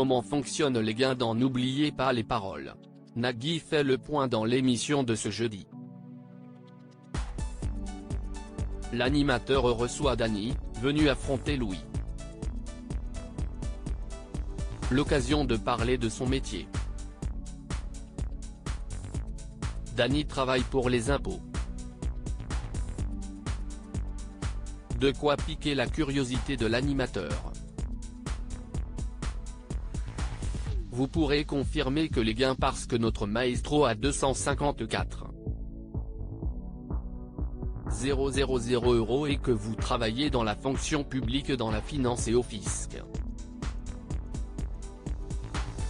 Comment fonctionnent les gains dans N'oubliez pas les paroles. Nagui fait le point dans l'émission de ce jeudi. L'animateur reçoit Dany, venu affronter Louis. L'occasion de parler de son métier. Dany travaille pour les impôts. De quoi piquer la curiosité de l'animateur. Vous pourrez confirmer que les gains parce que notre maestro a 254 000 € et que vous travaillez dans la fonction publique, dans la finance et au fisc.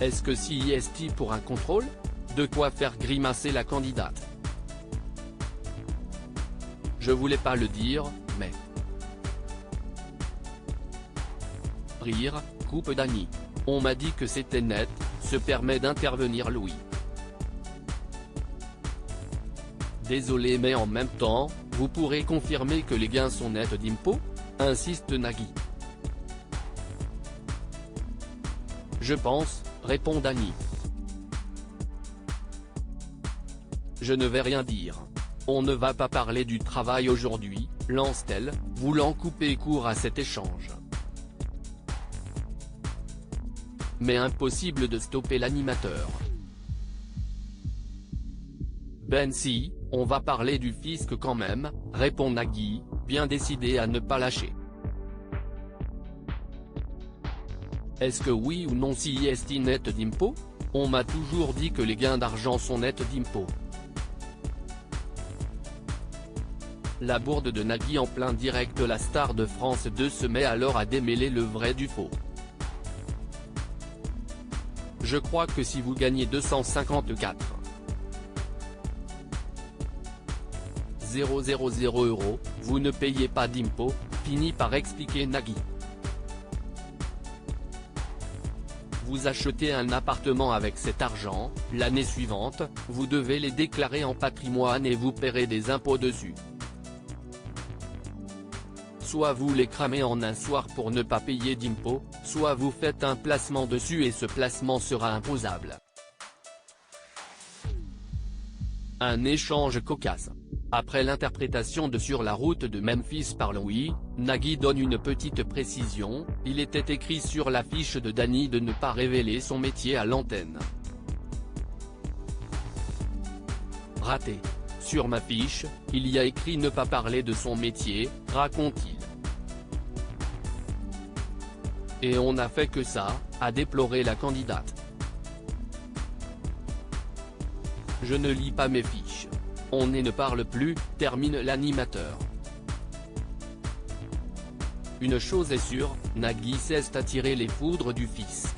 Est-ce que CIST pour un contrôle? De quoi faire grimacer la candidate. Je voulais pas le dire, mais… Rire, coupe Dany. On m'a dit que c'était net, se permet d'intervenir Louis. Désolé mais en même temps, vous pourrez confirmer que les gains sont nets d'impôts? Insiste Nagui. Je pense, répond Dany. Je ne vais rien dire. On ne va pas parler du travail aujourd'hui, lance-t-elle, voulant couper court à cet échange. Mais impossible de stopper l'animateur. Ben si, on va parler du fisc quand même, répond Nagui, bien décidé à ne pas lâcher. Est-ce que oui ou non CIST net d'impôts? On m'a toujours dit que les gains d'argent sont nets d'impôts. La bourde de Nagui en plein direct. La star de France 2 se met alors à démêler le vrai du faux. Je crois que si vous gagnez 254 000 €, vous ne payez pas d'impôts, finit par expliquer Nagui. Vous achetez un appartement avec cet argent, l'année suivante, vous devez les déclarer en patrimoine et vous paierez des impôts dessus. Soit vous les cramez en un soir pour ne pas payer d'impôts, soit vous faites un placement dessus et ce placement sera imposable. Un échange cocasse. Après l'interprétation de Sur la route de Memphis par Louis, Nagui donne une petite précision, il était écrit sur la fiche de Dany de ne pas révéler son métier à l'antenne. Raté. Sur ma fiche, il y a écrit ne pas parler de son métier, raconte-t-il. Et on n'a fait que ça, a déploré la candidate. Je ne lis pas mes fiches. On ne parle plus, termine l'animateur. Une chose est sûre, Nagui cesse d'attirer les foudres du fils.